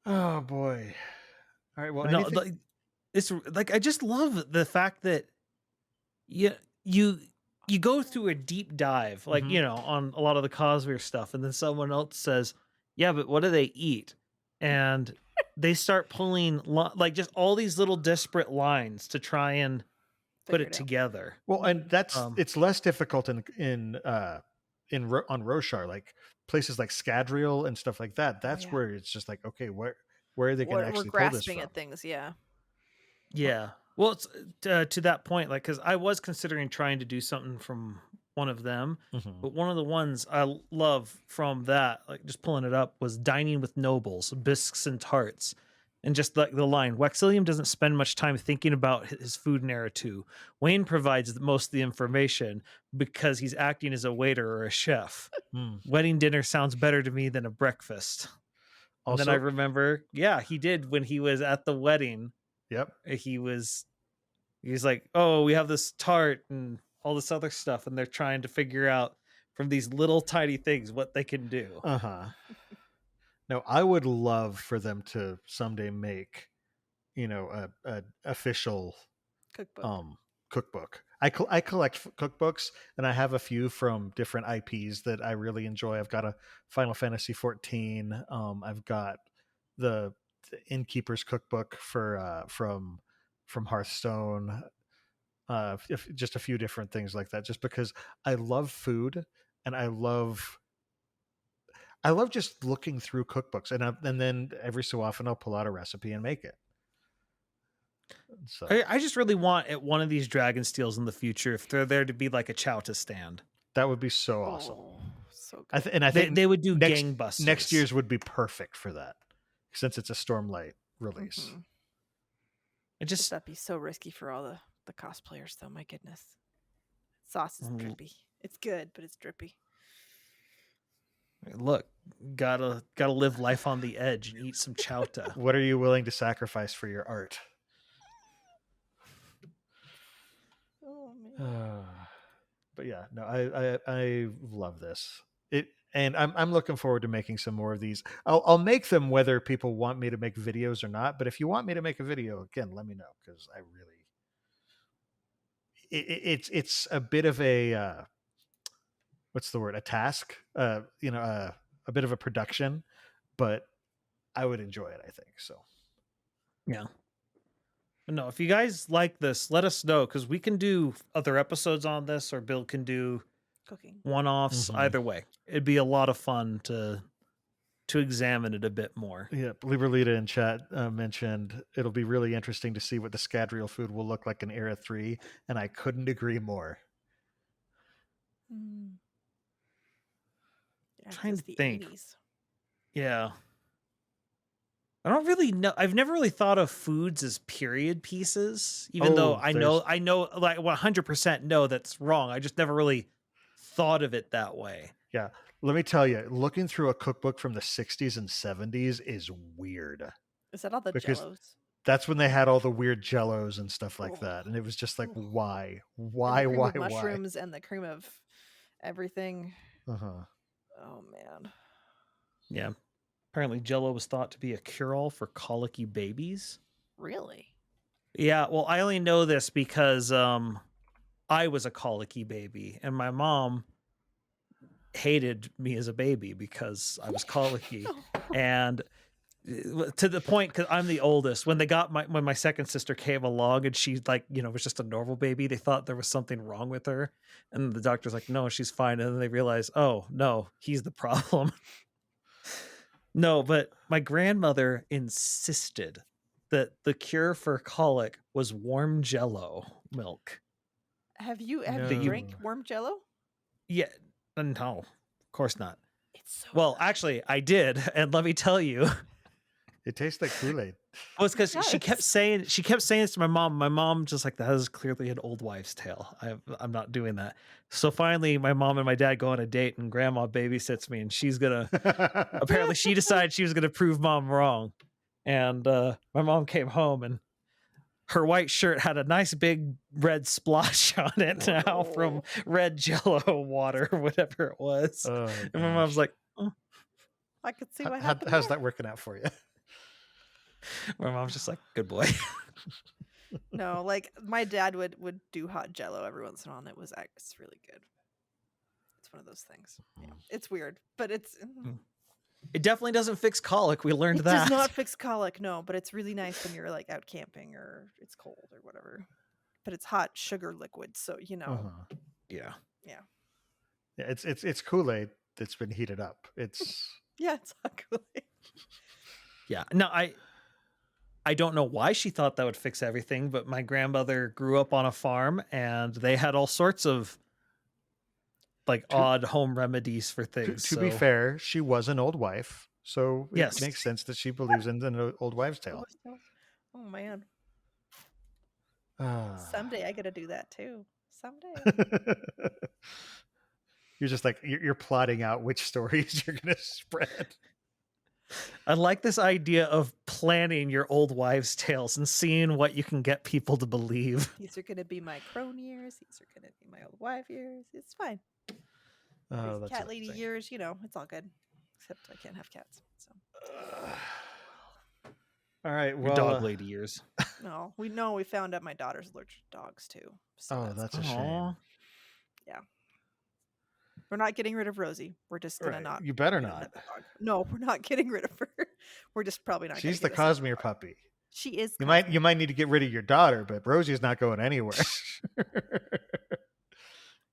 Oh boy. All right, well, no, it's like I just love the fact that you go through a deep dive, like on a lot of the Cosmere stuff, and then someone else says, "Yeah, but what do they eat?" And they start pulling like just all these little disparate lines to try and put it together. Well, and that's it's less difficult on Roshar, like places like Scadrial and stuff like that. That's where it's just like, okay, where are they going to actually pull this from? At things, yeah. Yeah. Well, it's to that point, like, because I was considering trying to do something from one of them, but one of the ones I love from that, like just pulling it up, was Dining with Nobles, Bisques and Tarts. And just like the line, Waxillium doesn't spend much time thinking about his food narrative. Wayne provides most of the information because he's acting as a waiter or a chef. Wedding dinner sounds better to me than a breakfast. Also, and then I remember, he did when he was at the wedding. Yep. He was like, oh, we have this tart and all this other stuff. And they're trying to figure out from these little tiny things what they can do. No, I would love for them to someday make, a official cookbook. I collect cookbooks, and I have a few from different IPs that I really enjoy. I've got a Final Fantasy 14. I've got the Innkeeper's cookbook from Hearthstone. Just a few different things like that. Just because I love food, and I love just looking through cookbooks, and then every so often I'll pull out a recipe and make it. So I just really want at one of these Dragon Steels in the future, if they're there, to be like a Chowta stand. That would be so awesome. So good. I think they would do gangbusters. Next year's would be perfect for that, since it's a Stormlight release. That'd be so risky for all the cosplayers, though. My goodness, sauce is drippy. It's good, but it's drippy. Look, gotta live life on the edge and eat some chowta. What are you willing to sacrifice for your art? Oh man. But yeah, no, I love this. And I'm looking forward to making some more of these. I'll make them whether people want me to make videos or not. But if you want me to make a video, again, let me know, because I really, it's a bit of a what's the word? A task, a bit of a production, but I would enjoy it, I think. So, yeah. No, if you guys like this, let us know, because we can do other episodes on this, or Bill can do Cooking. one-offs. Mhm. Either way, it'd be a lot of fun to examine it a bit more. Yeah, Liberlita in chat mentioned it'll be really interesting to see what the Scadrial food will look like in Era 3, and I couldn't agree more. Mm. Yeah, 'cause Trying it's to the think. 80s. Yeah. I don't really know. I've never really thought of foods as period pieces, even though Oh, I know, like 100% know that's wrong. I just never really thought of it that way. Yeah, let me tell you, looking through a cookbook from the 60s and 70s is weird. Is that all the Because Jellos? that's when they had all the weird jellos and stuff like Oh. that. And it was just like, Oh. why? And Why, the cream why, of mushrooms and the cream of everything. why? Uh-huh. Oh man. Yeah. Apparently Jello was thought to be a cure-all for colicky babies. Really? Yeah, well, I only know this because I was a colicky baby, and my mom hated me as a baby because I was colicky. And to the point, because I'm the oldest, when my second sister came along and she was just a normal baby, they thought there was something wrong with her, and the doctor's like, no, she's fine. And then they realize, oh no, he's the problem. No, but my grandmother insisted that the cure for colic was warm Jello milk. Have you No. drank warm Jello? Yeah, no, of course not. It's so Well, good. actually, I did, and let me tell you, It tastes like Kool-Aid. well, it's because she Yes. kept saying this to my mom. My mom just like, that is clearly an old wives' tale. I'm not doing that. So finally, my mom and my dad go on a date, and Grandma babysits me, and she's gonna. Apparently, she decided she was gonna prove Mom wrong, and my mom came home, and her white shirt had a nice big red splotch on it now from Oh. red Jello water or whatever it was. Oh, And my mom's gosh. like, oh. I could see what How- happened. how's there. that working out for you? My mom's just like, good boy. No, like my dad would do hot Jello every once in a while, and it's really good. It's one of those things. Yeah, it's weird, but it's. It definitely doesn't fix colic. We learned It that. does not fix colic, no, but it's really nice when you're like out camping or it's cold or whatever. But it's hot sugar liquid, so Uh-huh. Yeah. Yeah, it's Kool-Aid that's been heated up. It's yeah, it's hot Kool-Aid. Yeah. No, I don't know why she thought that would fix everything, but my grandmother grew up on a farm and they had all sorts of odd home remedies for things. to be fair, she was an old wife, so Yes. it makes sense that she believes in the old wives' tale. Oh man, Ah. someday I gotta do that too. Someday. You're just like you're plotting out which stories you're gonna spread. I like this idea of planning your old wives' tales and seeing what you can get people to believe. These are gonna be my crone years. These are gonna be my old wife years. It's fine. Oh, These that's cat lady amazing. years, it's all good. Except I can't have cats. So All right, Your well, dog lady years. no, we found out my daughter's allergic to dogs too. So oh, that's a shame. Aw. we're not getting rid of Rosie. We're just gonna Right, not. you better get not. another dog. No, we're not getting rid of her. We're just probably not. She's gonna the get us another Cosmere dog. puppy. She is. You Cosmere. might need to get rid of your daughter, but Rosie's not going anywhere.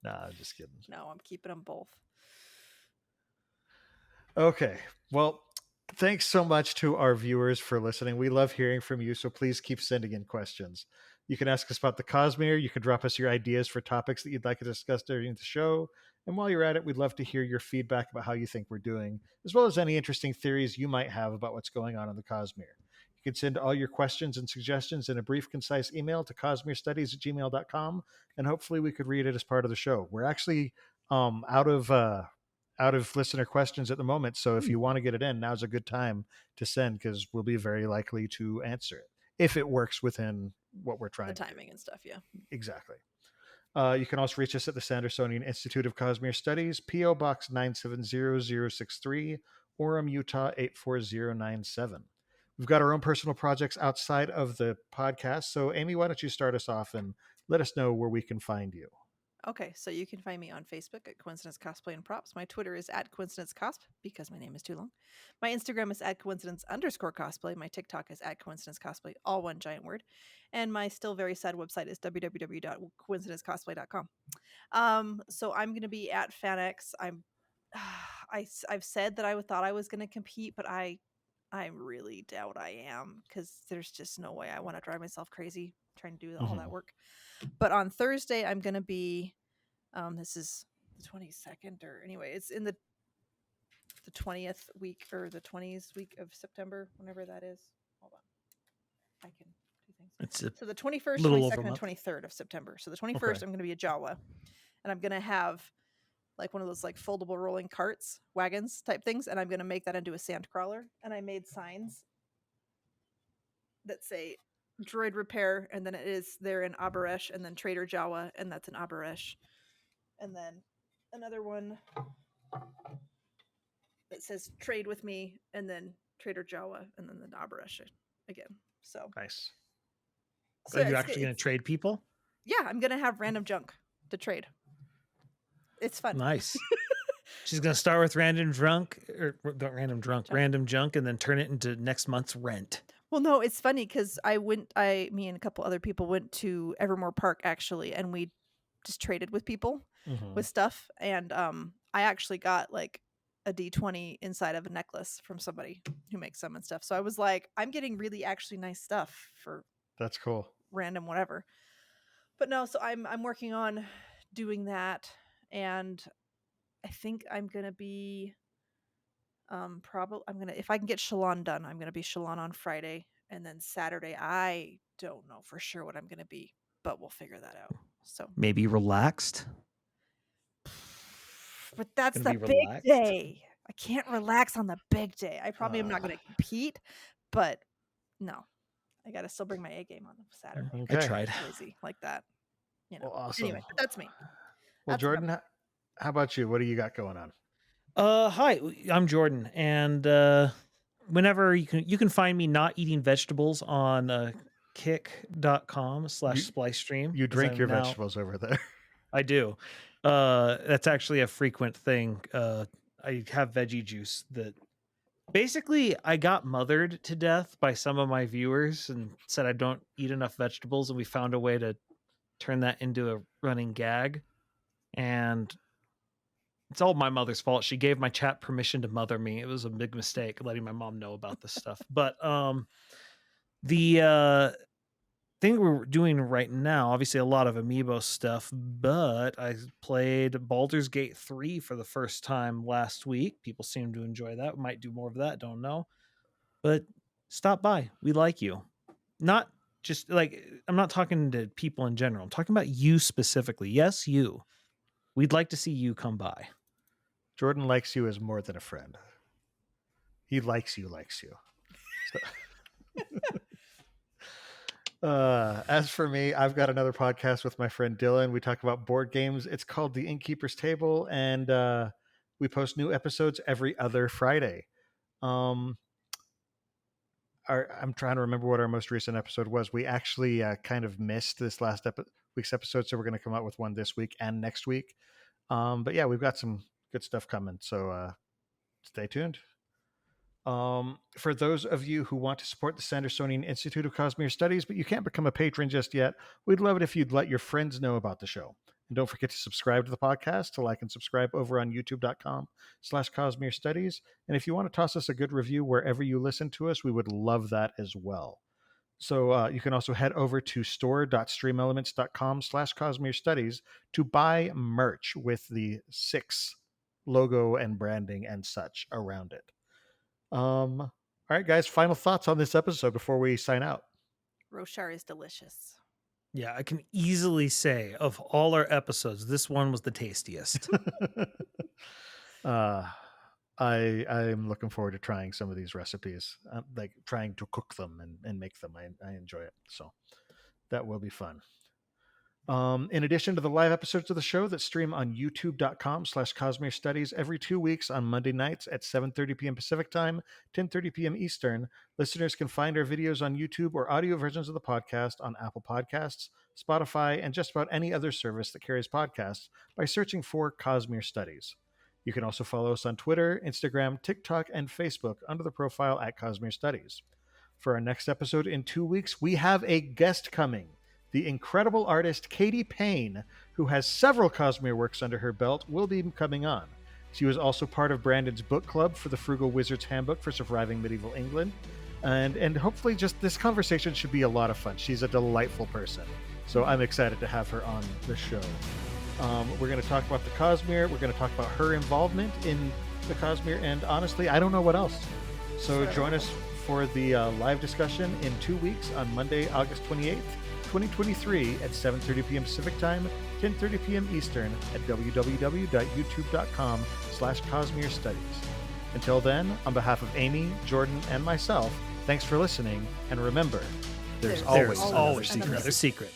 Nah, I'm just kidding. No, I'm keeping them both. Okay. Well, thanks so much to our viewers for listening. We love hearing from you, so please keep sending in questions. You can ask us about the Cosmere. You can drop us your ideas for topics that you'd like to discuss during the show. And while you're at it, we'd love to hear your feedback about how you think we're doing, as well as any interesting theories you might have about what's going on in the Cosmere. You can send all your questions and suggestions in a brief, concise email to cosmerestudies@gmail.com, and hopefully we could read it as part of the show. We're actually out of listener questions at the moment, so if you want to get it in, now's a good time to send, because we'll be very likely to answer it if it works within what we're trying The to do. timing and stuff. Yeah. Exactly. You can also reach us at the Sandersonian Institute of Cosmere Studies, P.O. Box 970063, Orem, Utah 84097. We've got our own personal projects outside of the podcast, so Amy, why don't you start us off and let us know where we can find you? Okay, so you can find me on Facebook at Coincidence Cosplay and Props. My Twitter is at Coincidence Cosp because my name is too long. My Instagram is at Coincidence_Cosplay. My TikTok is at Coincidence Cosplay, all one giant word. And my still very sad website is www.coincidencecosplay.com. So I'm going to be at FanX. I've said that I thought I was going to compete, but I really doubt I am because there's just no way I want to drive myself crazy trying to do all that work. But on Thursday, I'm going to be, this is the 22nd, or anyway, it's in the 20th week or the 20th week of September, whenever that is. Hold on. I can do things. So the 21st, 22nd, and 23rd of September. So the 21st, I'm going to be a Jawa, and I'm going to have like one of those like foldable rolling carts, wagons type things, and I'm going to make that into a sand crawler. And I made signs that say droid repair, and then it is there in Abaresh, and then Trader Jawa, and that's in Abaresh. And then another one that says trade with me, and then Trader Jawa, and then the Abaresh again. So nice. So are you actually going to trade people? Yeah, I'm going to have random junk to trade. It's fun. Nice. She's going to start with random junk, and then turn it into next month's rent. Well, no, it's funny because me and a couple other people went to Evermore Park actually, and we just traded with people with stuff. And I actually got like a D20 inside of a necklace from somebody who makes some and stuff. So I was like, I'm getting really actually nice stuff for that's cool. Random whatever. But no, so I'm working on doing that, and I think I'm gonna be if I can get Shalon done, I'm gonna be Shalon on Friday, and then Saturday I don't know for sure what I'm gonna be, but we'll figure that out. So maybe relaxed. But that's the big day. I can't relax on the big day. I probably am not gonna compete, but no. I gotta still bring my A game on Saturday. Okay. I tried. Crazy like that. You know. Well, awesome. Anyway, but that's me. Well, That's Jordan, how about you? What do you got going on? Hi, I'm Jordan, and whenever you can find me not eating vegetables on kick.com/splicestream. You drink your vegetables over there. I do. That's actually a frequent thing. I have veggie juice that basically I got mothered to death by some of my viewers and said I don't eat enough vegetables, and we found a way to turn that into a running gag. And it's all my mother's fault. She gave my chat permission to mother me. It was a big mistake letting my mom know about this stuff. But the thing we're doing right now, obviously a lot of amiibo stuff, but I played Baldur's Gate 3 for the first time last week. People seem to enjoy that. We might do more of that, don't know. But stop by. We like you. Not just like, I'm not talking to people in general. I'm talking about you specifically. Yes, you. We'd like to see you come by. Jordan likes you as more than a friend. He likes you. So. As for me, I've got another podcast with my friend Dylan. We talk about board games. It's called The Innkeeper's Table, and we post new episodes every other Friday. I'm trying to remember what our most recent episode was. We actually kind of missed this last week's episode, so we're going to come out with one this week and next week. But yeah, we've got some good stuff coming, so stay tuned. For those of you who want to support the Sandersonian Institute of Cosmere Studies, but you can't become a patron just yet, we'd love it if you'd let your friends know about the show. And don't forget to subscribe to the podcast, to like and subscribe over on youtube.com/Cosmere Studies. And if you want to toss us a good review wherever you listen to us, we would love that as well. So you can also head over to store.streamelements.com/Cosmere Studies to buy merch with the SICS logo and branding and such around it. All right, guys, final thoughts on this episode before we sign out. Roshar is delicious. Yeah, I can easily say of all our episodes, this one was the tastiest. I'm looking forward to trying some of these recipes, like trying to cook them and make them. I enjoy it. So that will be fun. In addition to the live episodes of the show that stream on youtube.com/Cosmere Studies every 2 weeks on Monday nights at 7:30 p.m. Pacific Time, 10:30 p.m. Eastern, listeners can find our videos on YouTube or audio versions of the podcast on Apple Podcasts, Spotify, and just about any other service that carries podcasts by searching for Cosmere Studies. You can also follow us on Twitter, Instagram, TikTok, and Facebook under the profile at Cosmere Studies. For our next episode in 2 weeks, we have a guest coming. The incredible artist Katie Payne, who has several Cosmere works under her belt, will be coming on. She was also part of Brandon's book club for the Frugal Wizard's Handbook for Surviving Medieval England. And hopefully just this conversation should be a lot of fun. She's a delightful person. So I'm excited to have her on the show. We're going to talk about the Cosmere. We're going to talk about her involvement in the Cosmere. And honestly, I don't know what else. So join us for the live discussion in 2 weeks on Monday, August 28th. 2023 at 7:30 p.m. Pacific Time, 10:30 p.m. Eastern at www.youtube.com/Cosmere Studies. Until then, on behalf of Amy, Jordan, and myself, thanks for listening, and remember, there's always another secret.